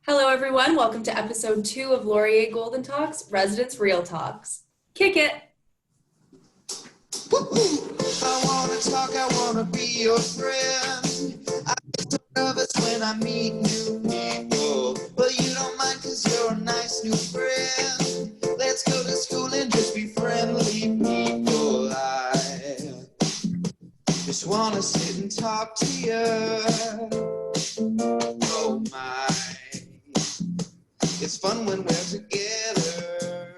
Hello, everyone. Welcome to episode 2 of Laurier Golden Talks, Residents Real Talks. Kick it. I wanna talk, I wanna be your friend. I get so nervous when I meet new people, but you don't mind cause you're a nice new friend. Let's go to school and just be friendly people. I just wanna sit and talk to you. Oh my, it's fun when we're together.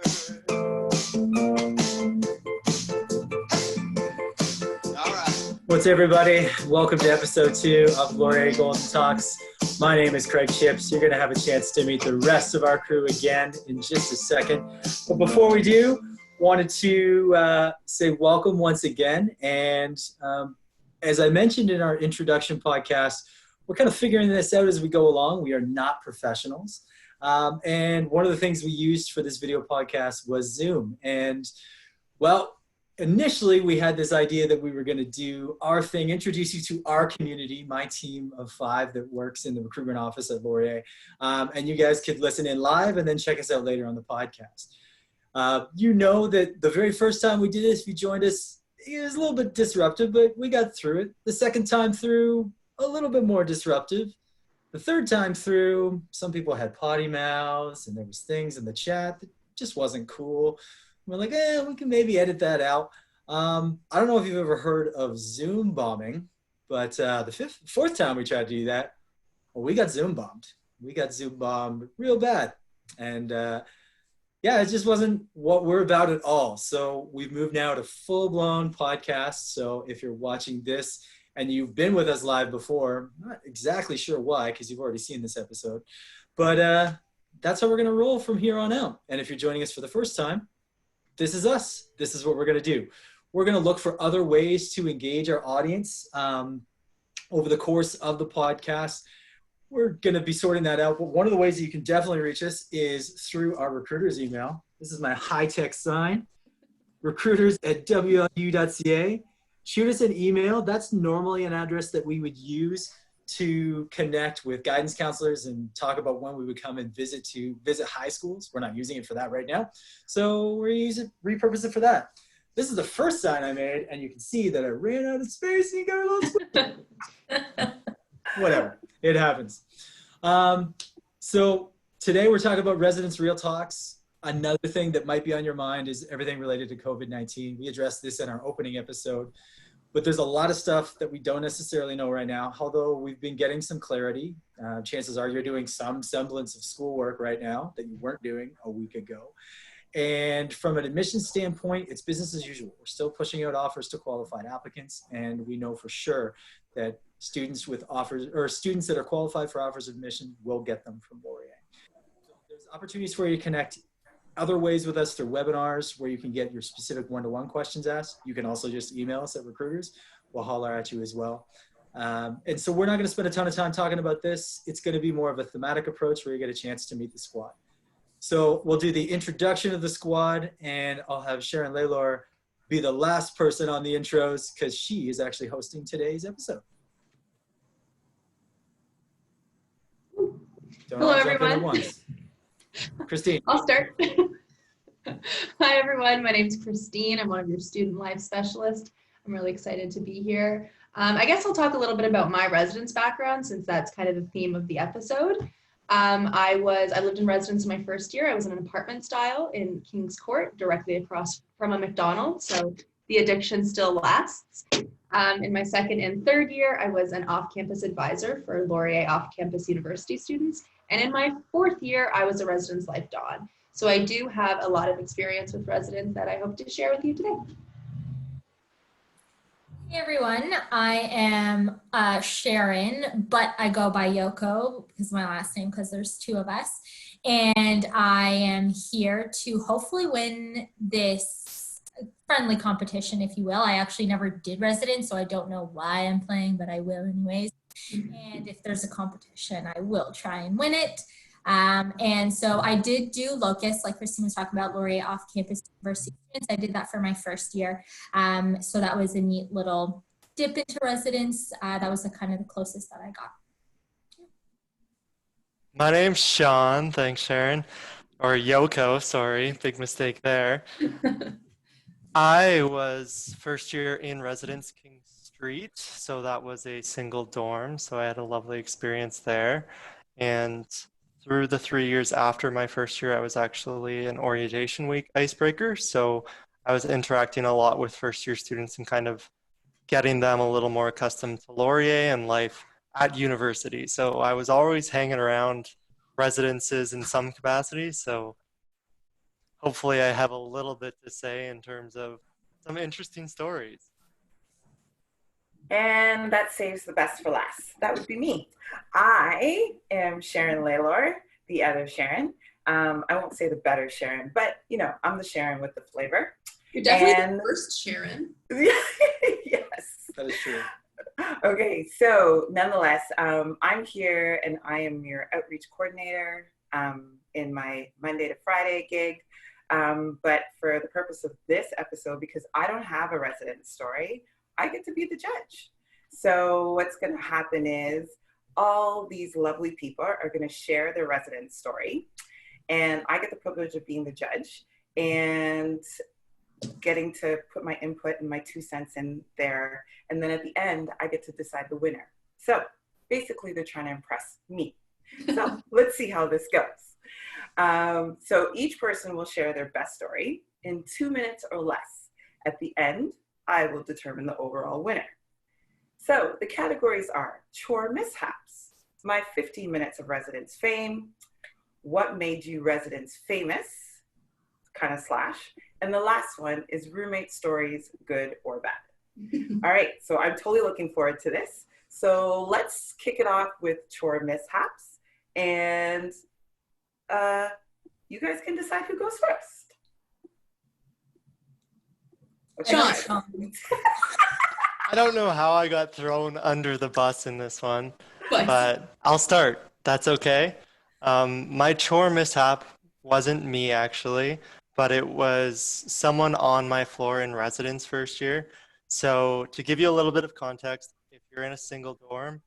What's everybody? Welcome to episode 2 of Laurier Golden Talks. My name is Craig Chips. You're going to have a chance to meet the rest of our crew again in just a second. But before we do, wanted to say welcome once again. And as I mentioned in our introduction podcast, we're kind of figuring this out as we go along. We are not professionals. And one of the things we used for this video podcast was Zoom. And well, initially, we had this idea that we were going to do our thing, introduce you to our community, my team of 5 that works in the recruitment office at Laurier. And you guys could listen in live and then check us out later on the podcast. You know that the very first time we did this, if you joined us, it was a little bit disruptive, but we got through it. The second time through, a little bit more disruptive. The third time through, some people had potty mouths and there was things in the chat that just wasn't cool. We're like, we can maybe edit that out. I don't know if you've ever heard of Zoom bombing, but the fourth time we tried to do that, well, we got Zoom bombed. We got Zoom bombed real bad. And it just wasn't what we're about at all. So we've moved now to full-blown podcasts. So if you're watching this and you've been with us live before, I'm not exactly sure why, because you've already seen this episode. But that's how we're going to roll from here on out. And if you're joining us for the first time, this is us. This is what we're going to do. We're going to look for other ways to engage our audience over the course of the podcast. We're going to be sorting that out. But one of the ways that you can definitely reach us is through our recruiters email. This is my high-tech sign, recruiters@wlu.ca. Shoot us an email. That's normally an address that we would use to connect with guidance counselors and talk about when we would come and visit high schools. We're not using it for that right now. So we're using repurpose it for that. This is the first sign I made, and you can see that I ran out of space and you got a little whatever, it happens. So today we're talking about Residents Real Talks. Another thing that might be on your mind is everything related to COVID-19. We addressed this in our opening episode. But there's a lot of stuff that we don't necessarily know right now, although we've been getting some clarity. Chances are you're doing some semblance of schoolwork right now that you weren't doing a week ago. And from an admissions standpoint, it's business as usual. We're still pushing out offers to qualified applicants, and we know for sure that students with offers or students that are qualified for offers of admission will get them from Laurier. So there's opportunities for you to connect other ways with us through webinars where you can get your specific one-to-one questions asked. You can also just email us at recruiters. We'll holler at you as well. And so we're not going to spend a ton of time talking about this. It's going to be more of a thematic approach where you get a chance to meet the squad. So we'll do the introduction of the squad, and I'll have Sharon Laylor be the last person on the intros because she is actually hosting today's episode. Hello, everyone. Christine. I'll start. Hi, everyone. My name is Christine. I'm one of your student life specialists. I'm really excited to be here. I guess I'll talk a little bit about my residence background since that's kind of the theme of the episode. I lived in residence in my first year. I was in an apartment style in Kings Court, directly across from a McDonald's. So the addiction still lasts. In my second and third year, I was an off-campus advisor for Laurier off-campus university students. And in my fourth year, I was a residence life dawn. So I do have a lot of experience with residents that I hope to share with you today. Hey everyone, I am Sharon, but I go by Yoko because my last name, because there's 2 of us. And I am here to hopefully win this friendly competition, if you will. I actually never did residence, so I don't know why I'm playing, but I will anyways. And if there's a competition, I will try and win it. And so I did do Locust, like Christine was talking about, Laurier off-campus university students. I did that for my first year. So that was a neat little dip into residence. That was the kind of the closest that I got. My name's Sean. Thanks, Sharon. Or Yoko, sorry. Big mistake there. I was first year in residence King Street, so that was a single dorm, so I had a lovely experience there. And through the 3 years after my first year, I was actually an orientation week icebreaker, so I was interacting a lot with first year students and kind of getting them a little more accustomed to Laurier and life at university. So I was always hanging around residences in some capacity, so hopefully I have a little bit to say in terms of some interesting stories. And that saves the best for last. That would be me. I am Sharon Laylor, the other Sharon. I won't say the better Sharon, but I'm the Sharon with the flavor. You're definitely the first Sharon. Yes. That is true. Okay, so nonetheless, I'm here and I am your outreach coordinator in my Monday to Friday gig. But for the purpose of this episode, because I don't have a resident story, I get to be the judge. So what's going to happen is all these lovely people are going to share their resident story. And I get the privilege of being the judge and getting to put my input and my 2 cents in there. And then at the end, I get to decide the winner. So basically, they're trying to impress me. So let's see how this goes. So each person will share their best story in 2 minutes or less. At the end, I will determine the overall winner. So the categories are chore mishaps, my 15 minutes of residence fame, what made you residence famous, kind of slash, and the last one is roommate stories, good or bad. All right, so I'm totally looking forward to this. So let's kick it off with chore mishaps, and you guys can decide who goes first. Okay. Sean. I don't know how I got thrown under the bus in this one, but I'll start. That's okay. My chore mishap wasn't me actually, but it was someone on my floor in residence first year. So to give you a little bit of context, if you're in a single dorm,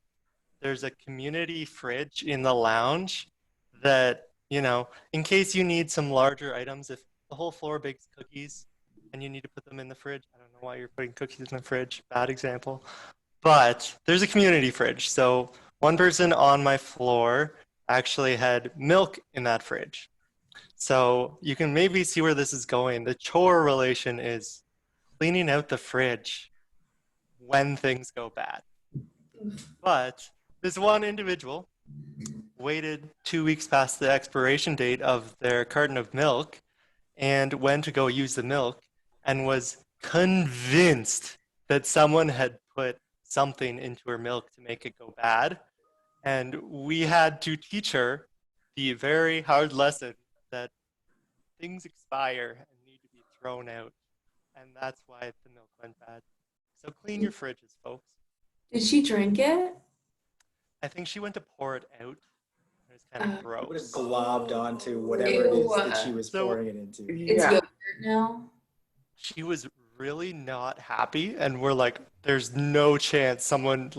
there's a community fridge in the lounge that, in case you need some larger items, if the whole floor bakes cookies and you need to put them in the fridge, I don't know why you're putting cookies in the fridge, bad example, but there's a community fridge. So one person on my floor actually had milk in that fridge. So you can maybe see where this is going. The chore relation is cleaning out the fridge when things go bad. But this one individual waited 2 weeks past the expiration date of their carton of milk and went to go use the milk and was convinced that someone had put something into her milk to make it go bad. And we had to teach her the very hard lesson that things expire and need to be thrown out. And that's why the milk went bad. So clean your fridges, folks. Did she drink it? I think she went to pour it out. It was kind of It would have gross. globbed onto whatever it is that she was So- pouring it into. It's Yeah. yogurt now. She was really not happy, and we're like, there's no chance someone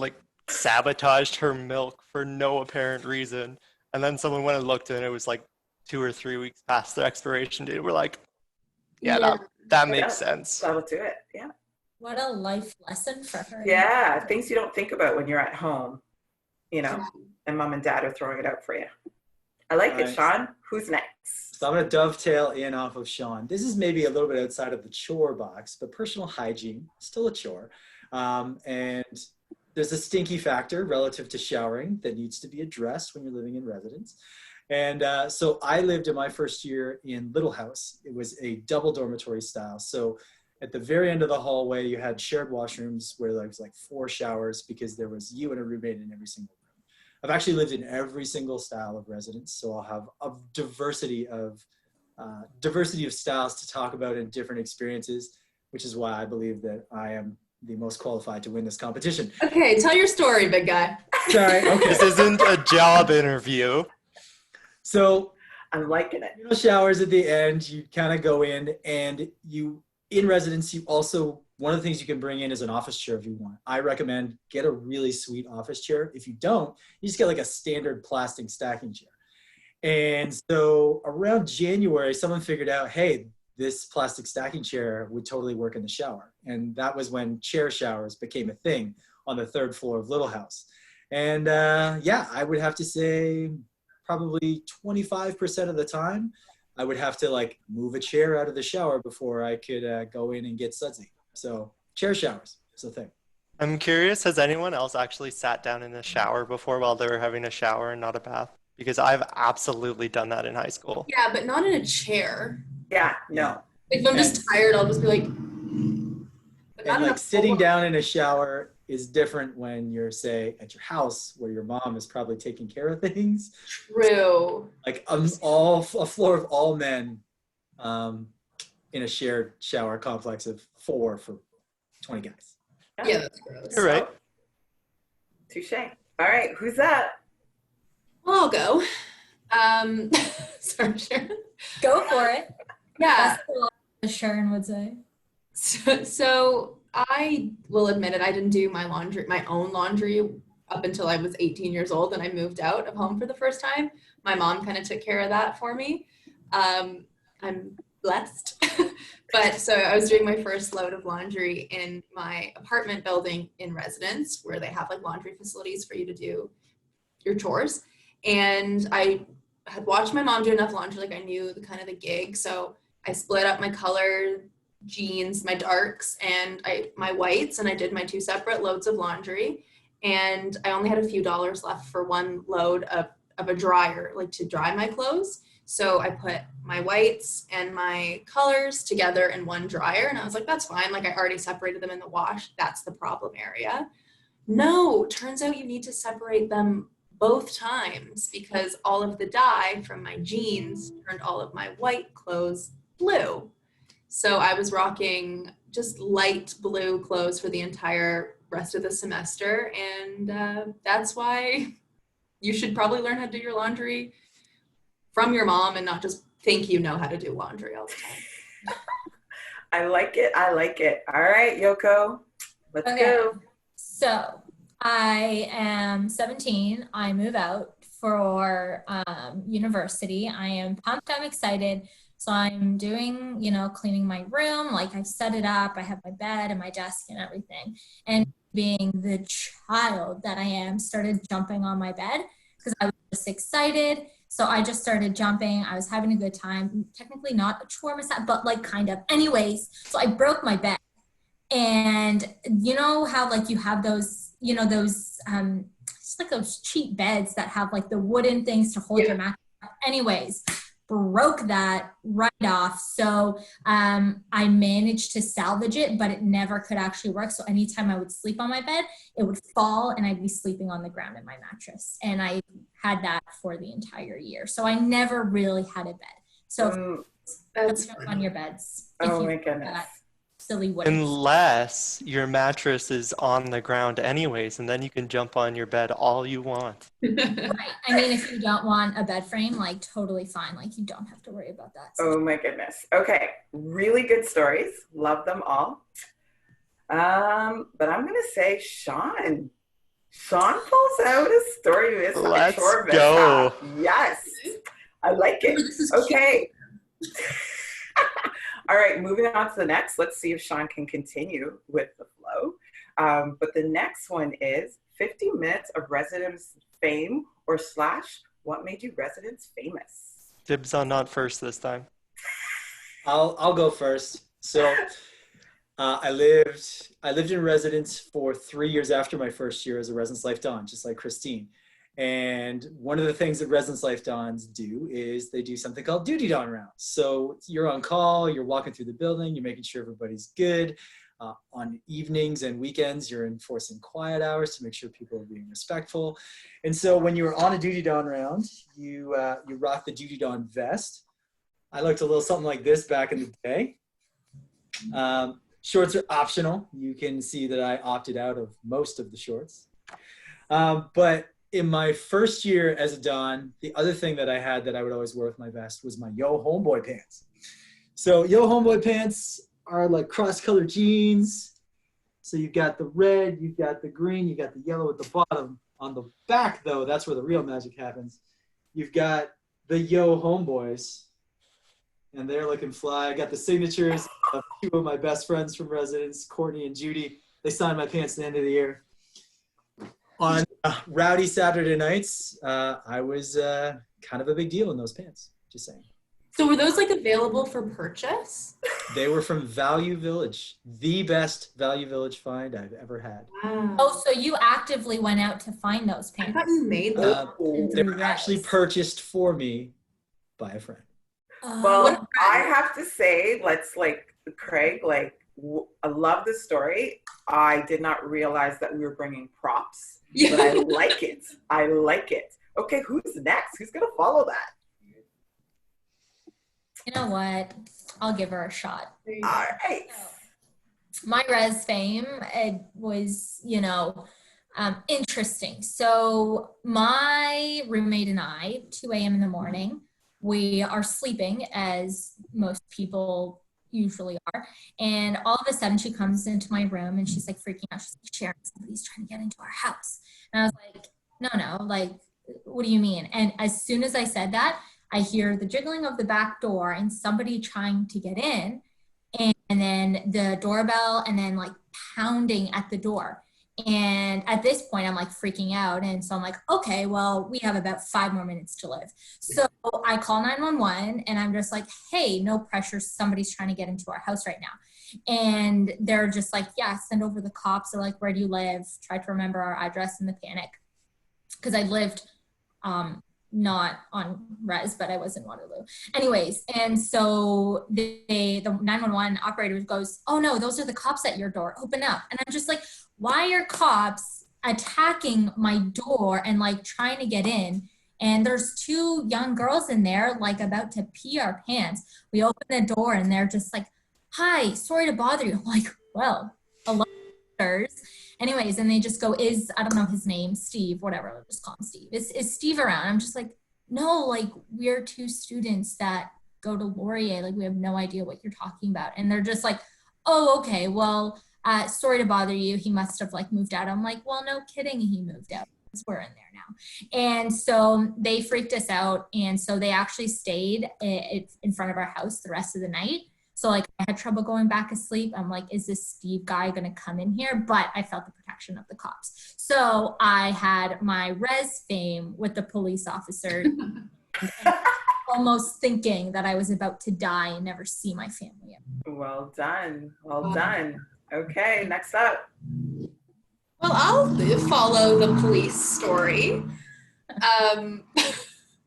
sabotaged her milk for no apparent reason. And then someone went and looked, and it was 2 or 3 weeks past the expiration date. We're like, yeah. That makes sense. That'll do it. Yeah. What a life lesson for her. Yeah. Things you don't think about when you're at home, and mom and dad are throwing it out for you. I like it, Nice. Sean. Who's next? So I'm going to dovetail in off of Sean. This is maybe a little bit outside of the chore box, but personal hygiene, still a chore. And there's a stinky factor relative to showering that needs to be addressed when you're living in residence. And so I lived in my first year in Little House. It was a double dormitory style. So at the very end of the hallway, you had shared washrooms where there was 4 showers because there was you and a roommate in every single room. I've actually lived in every single style of residence, so I'll have a diversity of styles to talk about in different experiences, which is why I believe that I am the most qualified to win this competition. Okay, tell your story, big guy. Sorry, okay. This isn't a job interview. So I'm liking it. showers at the end, you kind of go in, and in residence, you also, one of the things you can bring in is an office chair if you want. I recommend get a really sweet office chair. If you don't, you just get a standard plastic stacking chair. And so around January, someone figured out, hey, this plastic stacking chair would totally work in the shower. And that was when chair showers became a thing on the third floor of Little House. And yeah, I would have to say probably 25% of the time, I would have to like move a chair out of the shower before I could go in and get sudsy. So chair showers is a thing. I'm curious, has anyone else actually sat down in the shower before while they were having a shower and not a bath? Because I've absolutely done that in high school. Yeah, but not in a chair. Yeah, no. If I'm just tired, I'll just be like. But And like sitting down in a shower is different when you're, say, at your house where your mom is probably taking care of things. True. Like a floor of all men in a shared shower complex of 4 for 20 guys. Yeah, that's gross. You're right. Touche. All right, who's that? I'll go. Sorry, Sharon. Go for it. Yeah. That's what Sharon would say. So I will admit it, I didn't do my own laundry up until I was 18 years old and I moved out of home for the first time. My mom kind of took care of that for me. I'm blessed. But so I was doing my first load of laundry in my apartment building in residence where they have like laundry facilities for you to do your chores. And I had watched my mom do enough laundry, like I knew the kind of the gig. So I split up my color jeans, my darks, and my whites, and I did my 2 separate loads of laundry. And I only had a few dollars left for one load of a dryer, like to dry my clothes. So I put my whites and my colors together in one dryer, and I was like, that's fine. Like I already separated them in the wash. That's the problem area. No, turns out you need to separate them both times because all of the dye from my jeans turned all of my white clothes blue. So I was rocking just light blue clothes for the entire rest of the semester. And that's why you should probably learn how to do your laundry from your mom and not just think you know how to do laundry all the time. I like it. I like it. All right, Yoko, let's go. So I am 17. I move out for university. I am pumped. I'm excited. So I'm doing, cleaning my room. Like I set it up. I have my bed and my desk and everything. And being the child that I am, started jumping on my bed because I was just excited. So I just started jumping. I was having a good time. Technically not a chore mishap, but like kind of. Anyways, so I broke my bed. And you know how like you have those, just like those cheap beds that have like the wooden things to hold your mattress up. Anyways, broke that right off. So I managed to salvage it, but it never could actually work. So anytime I would sleep on my bed, it would fall and I'd be sleeping on the ground in my mattress. And I had that for the entire year. So I never really had a bed. So that's on your beds. Oh my goodness. Silly way. Unless your mattress is on the ground anyways, and then you can jump on your bed all you want. Right. I mean, if you don't want a bed frame, like totally fine. Like you don't have to worry about that. Oh my goodness. Okay. Really good stories. Love them all. But I'm going to say Sean. Sean pulls out a story with Let's go. Yes. I like it. Okay. All right, moving on to the next. Let's see if Sean can continue with the flow. But the next one is 50 minutes of residence fame or / what made you residence famous? Dibs on not first this time. I'll go first. So I lived in residence for 3 years after my first year as a residence life don, just like Christine. And one of the things that residence life dons do is they do something called duty don rounds. So you're on call, you're walking through the building, you're making sure everybody's good. On evenings and weekends, you're enforcing quiet hours to make sure people are being respectful. And so when you were on a duty don round, you rock the duty don vest. I looked a little something like this back in the day. Shorts are optional. You can see that I opted out of most of the shorts. But in my first year as a don, the other thing that I had that I would always wear with my vest was my Yo Homeboy pants. So Yo Homeboy pants are like cross-colored jeans. So you've got the red, you've got the green, you've got the yellow at the bottom. On the back, though, that's where the real magic happens. You've got the Yo Homeboys, and they're looking fly. I got the signatures of two of my best friends from residence, Courtney and Judy. They signed my pants at the end of the year. On rowdy Saturday nights, I was kind of a big deal in those pants. Just saying. So were those like available for purchase? They were from Value Village, the best Value Village find I've ever had. Wow. Oh, so you actively went out to find those I pants? thought you made those. They were actually purchased for me by a friend. Well, I have to say, Craig, I love the story. I did not realize that we were bringing props, but I like it. I like it. Okay, who's next? Who's going to follow that? You know what? I'll give her a shot. All right. My res fame, it was, interesting. So my roommate and I, 2 a.m. in the morning, we are sleeping as most people usually are. And all of a sudden she comes into my room and she's like freaking out. She's like, Sharon, somebody's trying to get into our house. And I was like, no, like, what do you mean? And as soon as I said that, I hear the jiggling of the back door and somebody trying to get in, and then the doorbell, and then like pounding at the door. And at this point, I'm like freaking out. And so I'm like, okay, well, we have about 5 more minutes to live. So I call 911 and I'm just like, hey, no pressure. Somebody's trying to get into our house right now. And they're just like, yeah, send over the cops. They're like, where do you live? Try to remember our address in the panic. Because I lived not on res, but I was in Waterloo. Anyways, and so the 911 operator goes, oh no, those are the cops at your door. Open up. And I'm just like, why are cops attacking my door and like trying to get in? And there's 2 young girls in there, like about to pee our pants. We open the door and they're just like, hi, sorry to bother you. I'm like, well, a lot of letters. Anyways, and they just go, I don't know his name, Steve, whatever, I'll just call him Steve. Is Steve around? I'm just like, no, like we're 2 students that go to Laurier. Like we have no idea what you're talking about. And they're just like, oh, okay, well, sorry to bother you. He must have like moved out. I'm like, well, no kidding. He moved out because we're in there now. And so they freaked us out. And so they actually stayed in front of our house the rest of the night. So like I had trouble going back asleep. I'm like, is this Steve guy going to come in here? But I felt the protection of the cops. So I had my res fame with the police officer almost thinking that I was about to die and never see my family again. Well done. Well done. Okay, next up. Well, I'll follow the police story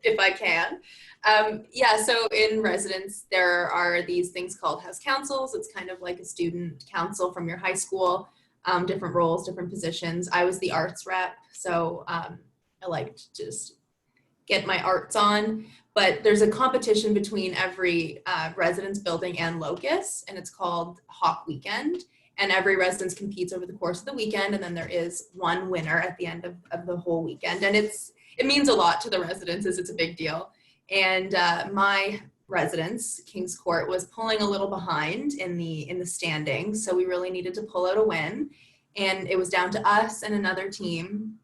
if I can. So in residence, there are these things called house councils. It's kind of like a student council from your high school, different roles, different positions. I was the arts rep, so I liked to just get my arts on. But there's a competition between every residence building and locus, and it's called Hawk Weekend. And every residence competes over the course of the weekend, and then there is one winner at the end of the whole weekend. And it means a lot to the residences. It's a big deal. And my residence, King's Court, was pulling a little behind in the standings, so we really needed to pull out a win. And it was down to us and another team,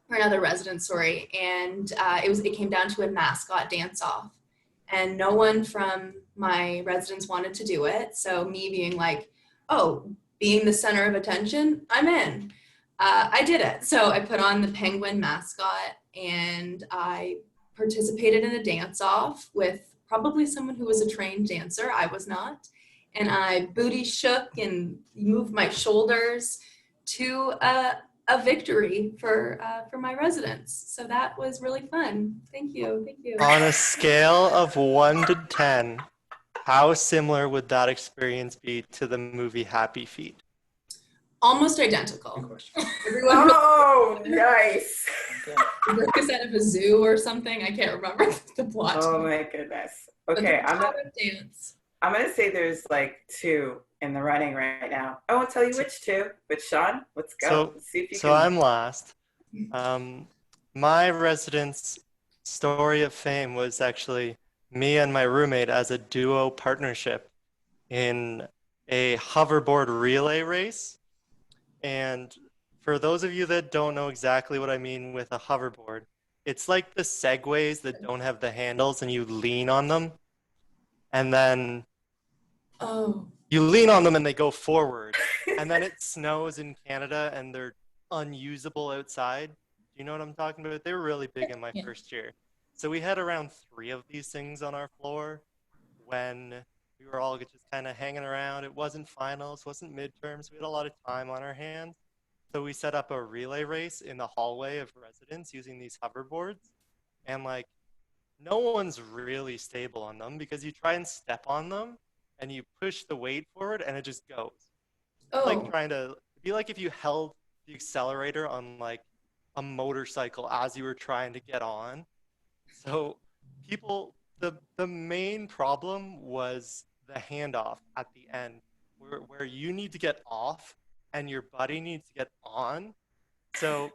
or another residence, sorry. And it came down to a mascot dance-off. And no one from my residence wanted to do it. So me being like, oh, being the center of attention, I'm in. I did it. So I put on the penguin mascot and I participated in a dance-off with probably someone who was a trained dancer. I was not. And I booty shook and moved my shoulders to a victory for my residents. So that was really fun. Thank you. Thank you. On a scale of 1 to 10, how similar would that experience be to the movie Happy Feet? Almost identical. Oh, nice. Is that of a zoo or something? I can't remember the plot. Oh my goodness. Okay, I'm gonna say there's like 2 in the running right now. I won't tell you which 2, but Sean, let's go. Let's see if you can. I'm last. My residence story of fame was actually me and my roommate as a duo partnership in a hoverboard relay race. And for those of you that don't know exactly what I mean with a hoverboard, It's like the Segways that don't have the handles and you lean on them. And then you lean on them and they go forward. And then it snows in Canada and they're unusable outside. Do you know what I'm talking about? They were really big in my first year. So we had around 3 of these things on our floor when we were all just kind of hanging around. It wasn't finals, wasn't midterms. We had a lot of time on our hands. So we set up a relay race in the hallway of residence using these hoverboards. And like, no one's really stable on them because you try and step on them and you push the weight forward and it just goes. Like trying to, it'd be like if you held the accelerator on like a motorcycle as you were trying to get on. So people, the main problem was the handoff at the end where you need to get off and your buddy needs to get on. So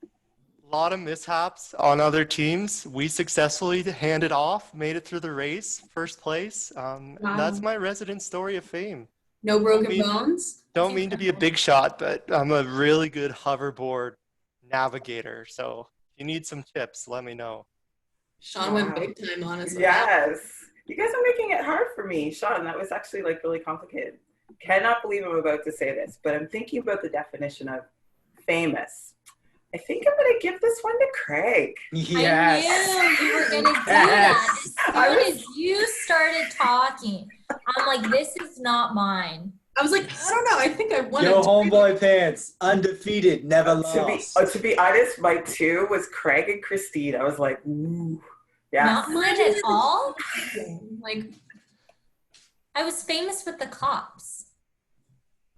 a lot of mishaps on other teams. We successfully handed off, made it through the race, first place. Wow. That's my resident story of fame. No broken bones? Don't mean to be a big shot, but I'm a really good hoverboard navigator. So if you need some tips, let me know. Sean went big time on us. Yes. You guys are making it hard for me. Sean, that was actually like really complicated. Cannot believe I'm about to say this, but I'm thinking about the definition of famous. I think I'm going to give this one to Craig. Yes. I knew you were going to do that. As soon as you started talking, I'm like, this is not mine. I was like, I don't know. I think I won. Yo, homeboy pants, undefeated, never lost. To be honest, my 2 was Craig and Christine. I was like, ooh, yeah. Not mine at all. Like, I was famous with the cops.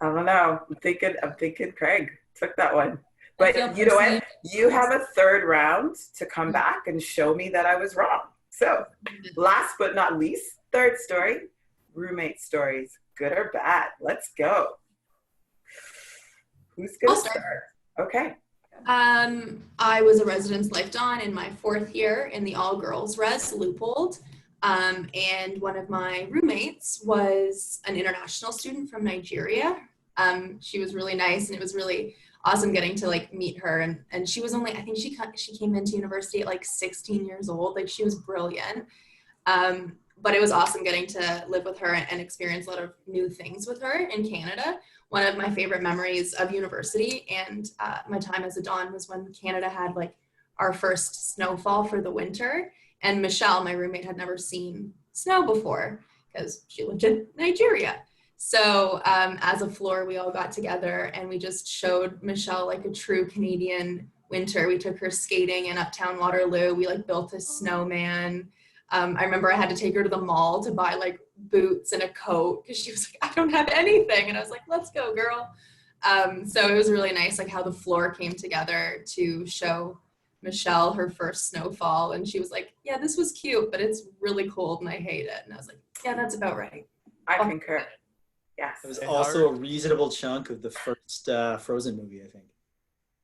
I don't know. I'm thinking Craig took that one. But you know what? You have a 3rd round to come back and show me that I was wrong. So last but not least, 3rd story, roommate stories, good or bad. Let's go. Who's going to start? Okay. I was a residence life don in my 4th year in the all-girls res, Leupold. And one of my roommates was an international student from Nigeria. She was really nice, and it was really awesome getting to like meet her. And she was only, I think she came into university at like 16 years old. Like, she was brilliant. But it was awesome getting to live with her and experience a lot of new things with her in Canada. One of my favorite memories of university and my time as a don was when Canada had like our first snowfall for the winter. And Michelle, my roommate, had never seen snow before because she lived in Nigeria. So as a floor, we all got together and we just showed Michelle like a true Canadian winter. We took her skating in Uptown Waterloo. We like built a snowman. I remember I had to take her to the mall to buy like boots and a coat because she was like, I don't have anything. And I was like, let's go, girl. So it was really nice, like how the floor came together to show Michelle her first snowfall. And she was like, yeah, this was cute, but it's really cold and I hate it. And I was like, yeah, that's about right. I concur. Yes. It was also a reasonable chunk of the first Frozen movie, I think.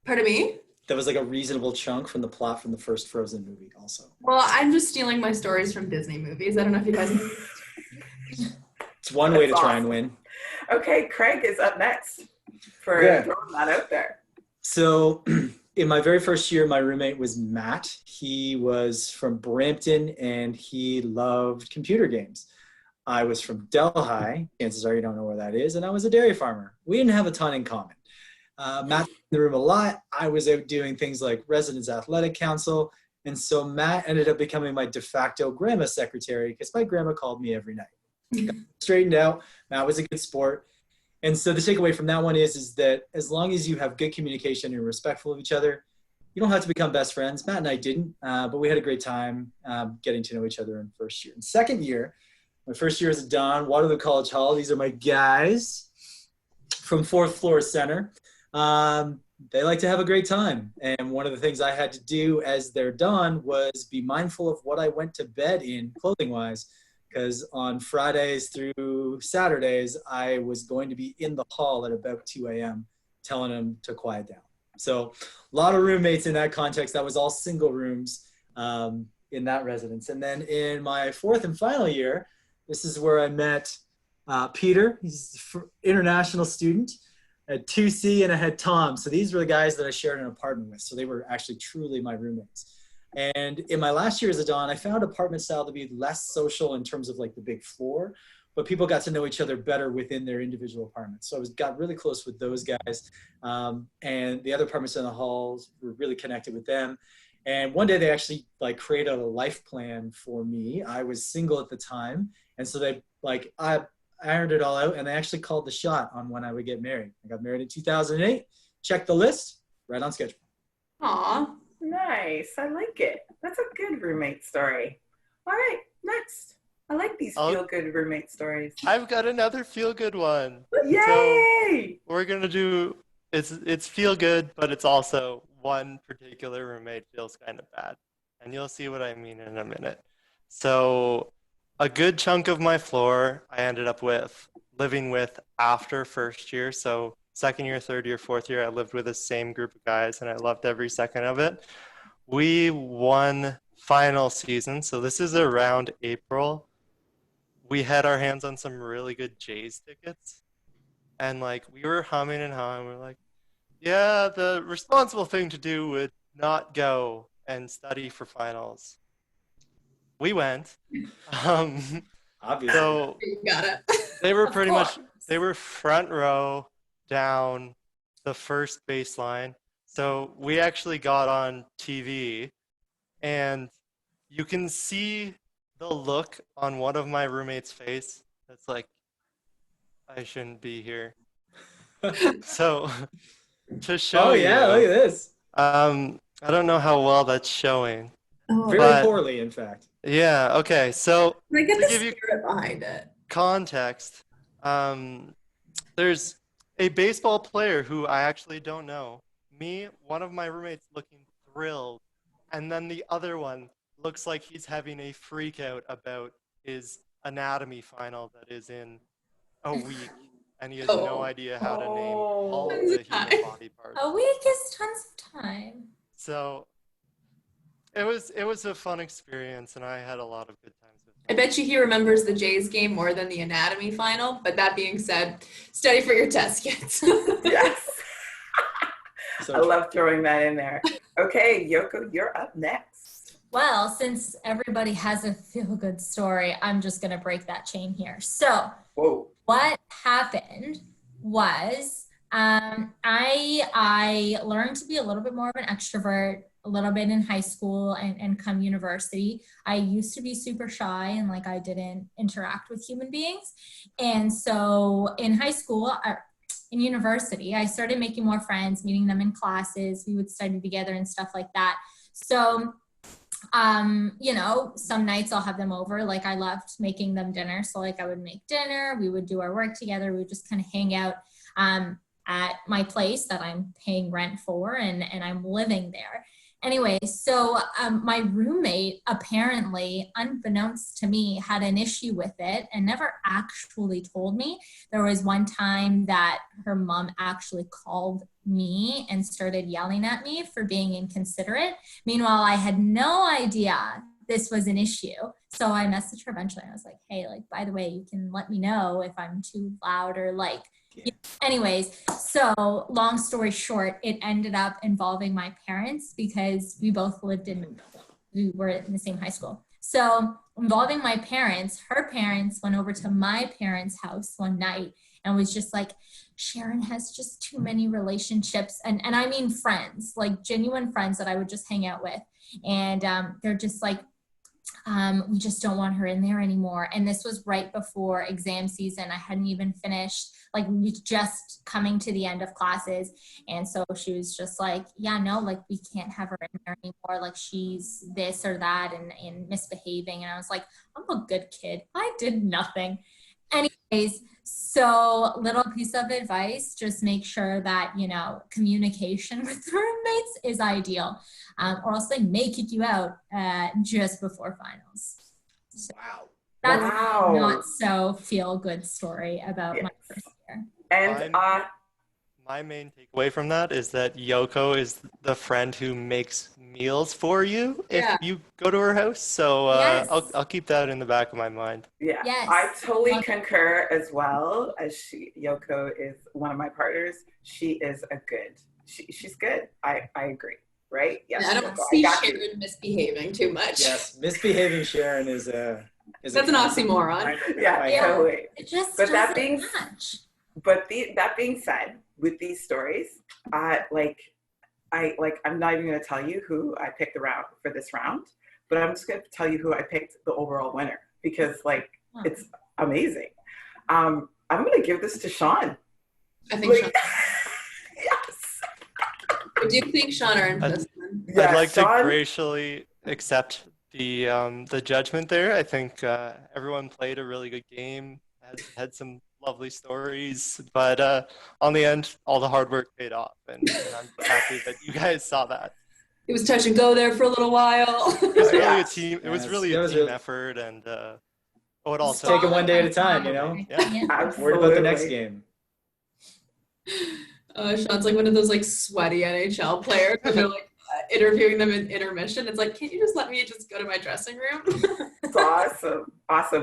Pardon me? That was like a reasonable chunk from the plot from the first Frozen movie also. Well, I'm just stealing my stories from Disney movies. I don't know if you guys know. It's one way to try and win. Okay, Craig is up next for throwing that out there. So in my very first year, my roommate was Matt. He was from Brampton and he loved computer games. I was from Delhi. Chances are you don't know where that is. And I was a dairy farmer. We didn't have a ton in common. Matt was in the room a lot. I was out doing things like Residence Athletic Council. And so Matt ended up becoming my de facto grandma secretary because my grandma called me every night. Got straightened out. Matt was a good sport. And so the takeaway from that one is that as long as you have good communication and respectful of each other, you don't have to become best friends. Matt and I didn't, but we had a great time getting to know each other in first year. And second year, my first year as a don, Waterloo College Hall. These are my guys from 4th floor center. They like to have a great time. And one of the things I had to do as their don was be mindful of what I went to bed in clothing-wise, because on Fridays through Saturdays, I was going to be in the hall at about 2 a.m. telling them to quiet down. So a lot of roommates in that context. That was all single rooms in that residence. And then in my 4th and final year, this is where I met Peter. He's an international student. I had 2C, and I had Tom. So these were the guys that I shared an apartment with. So they were actually truly my roommates. And in my last year as a Don, I found apartment style to be less social in terms of like the big floor, but people got to know each other better within their individual apartments. So got really close with those guys. And the other apartments in the halls were really connected with them. And one day they actually like created a life plan for me. I was single at the time. And so they like, I ironed it all out, and they actually called the shot on when I would get married. I got married in 2008, checked the list, right on schedule. Aw. Nice. I like it. That's a good roommate story. All right, next. I like these feel-good roommate stories. I've got another feel-good one. Yay! So we're gonna do it's feel-good, but it's also one particular roommate feels kind of bad, and you'll see what I mean in a minute. So a good chunk of my floor I ended up living with after first year. So second year, third year, fourth year, I lived with the same group of guys, and I loved every second of it. We won final season, so this is around April. We had our hands on some really good Jays tickets, and like we were humming and hawing. We're like, yeah, the responsible thing to do would not go and study for finals. We went. Obviously. So You got it. they were Of pretty course. much, they were front row down the first baseline. So we actually got on TV, and you can see the look on one of my roommates' face. That's like, I shouldn't be here. So to show Oh yeah, look you, at this. I don't know how well that's showing. Very But poorly, in fact. yeah, okay. So I get to the give you spirit behind it. context, there's a baseball player who I actually don't know. Me, one of my roommates looking thrilled, and then the other one looks like he's having a freak out about his anatomy final that is in a week, and he has no Oh. idea how to name all of the human body parts. A week is tons of time. So it was a fun experience, and I had a lot of good times with I him. bet you he remembers the Jays game more than the anatomy final. But that being said, study for your test kits. Yes. So I love throwing that in there. Okay, Yoko, you're up next. Well, since everybody has a feel-good story, I'm just going to break that chain here. So Whoa. what happened was I learned to be a little bit more of an extrovert a little bit in high school and come university. I used to be super shy and like I didn't interact with human beings. And so in high school, in university, I started making more friends, meeting them in classes. We would study together and stuff like that. So you know, some nights I'll have them over. Like I loved making them dinner. So like I would make dinner, we would do our work together. We would just kind of hang out at my place that I'm paying rent for and I'm living there. Anyway, so my roommate apparently, unbeknownst to me, had an issue with it and never actually told me. There was one time that her mom actually called me and started yelling at me for being inconsiderate. Meanwhile, I had no idea this was an issue. So I messaged her eventually. I was like, hey, like, by the way, you can let me know if I'm too loud or like, anyways, so long story short, it ended up involving my parents because we were in the same high school. So involving my parents, her parents went over to my parents' house one night and was just like, Sharon has just too many relationships. And I mean friends, like genuine friends that I would just hang out with. And they're just like, we just don't want her in there anymore. And this was right before exam season. I hadn't even finished, like we were just coming to the end of classes. And so she was just like, yeah, no, like we can't have her in there anymore. Like she's this or that and misbehaving. And I was like, I'm a good kid. I did nothing. Anyways, so little piece of advice, just make sure that, you know, communication with roommates is ideal, or else they may kick you out just before finals. So wow. that's Wow. not so feel good story about my first year. And my main takeaway from that is that Yoko is the friend who makes meals for you if you go to her house. So I'll keep that in the back of my mind. Yeah, Yes. I totally concur as well. As Yoko is one of my partners. She is she's good. I agree. Right? Yes. Yeah, I don't see Sharon misbehaving too much. Yes, misbehaving Sharon is that's an oxymoron. Yeah, totally. It just but that being that being said, with these stories, I'm not even going to tell you who I picked for this round, but I'm just going to tell you who I picked the overall winner because it's amazing. I'm going to give this to Sean. I think Sean. Yes. I do think Sean earned this one. I'd like to graciously accept the judgment there. I think everyone played a really good game, had some lovely stories, but on the end, all the hard work paid off, and I'm happy that you guys saw that. It was touch and go there for a little while. It was really a team. It was really a team effort, and it also take it one day at a time. You know, worried about the next game. Sean's like one of those sweaty NHL players when they're interviewing them in intermission. It's like, can't you just let me just go to my dressing room? It's awesome.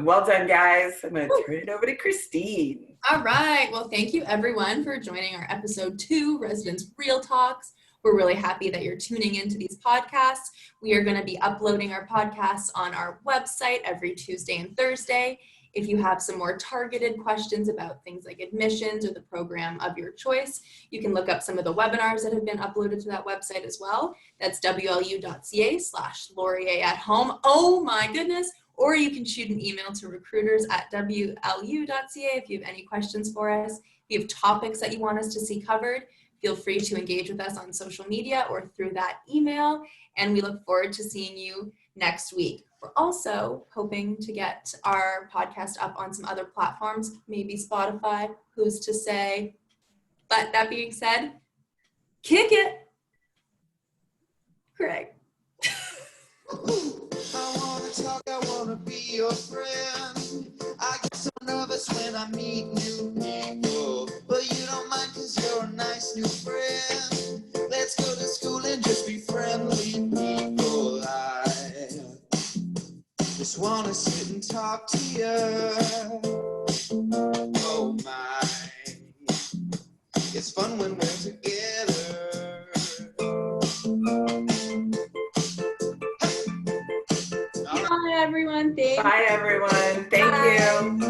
Well done, guys. I'm going to turn it over to Christine. All right. Well, thank you everyone for joining our episode 2, Residents Real Talks. We're really happy that you're tuning into these podcasts. We are going to be uploading our podcasts on our website every Tuesday and Thursday. If you have some more targeted questions about things like admissions or the program of your choice, you can look up some of the webinars that have been uploaded to that website as well. That's wlu.ca/Laurier@home. Oh my goodness. Or you can shoot an email to recruiters@wlu.ca if you have any questions for us. If you have topics that you want us to see covered, feel free to engage with us on social media or through that email. And we look forward to seeing you next week. We're also hoping to get our podcast up on some other platforms, maybe Spotify, who's to say. But that being said, kick it. Craig. I wanna talk, I wanna be your friend. I get so nervous when I meet new people, but you don't mind cause you're a nice new friend. Let's go to school and just be friendly people. I just wanna sit and talk to you. Oh my, it's fun when we're together. Bye everyone. Thank you. Bye everyone. Thank you.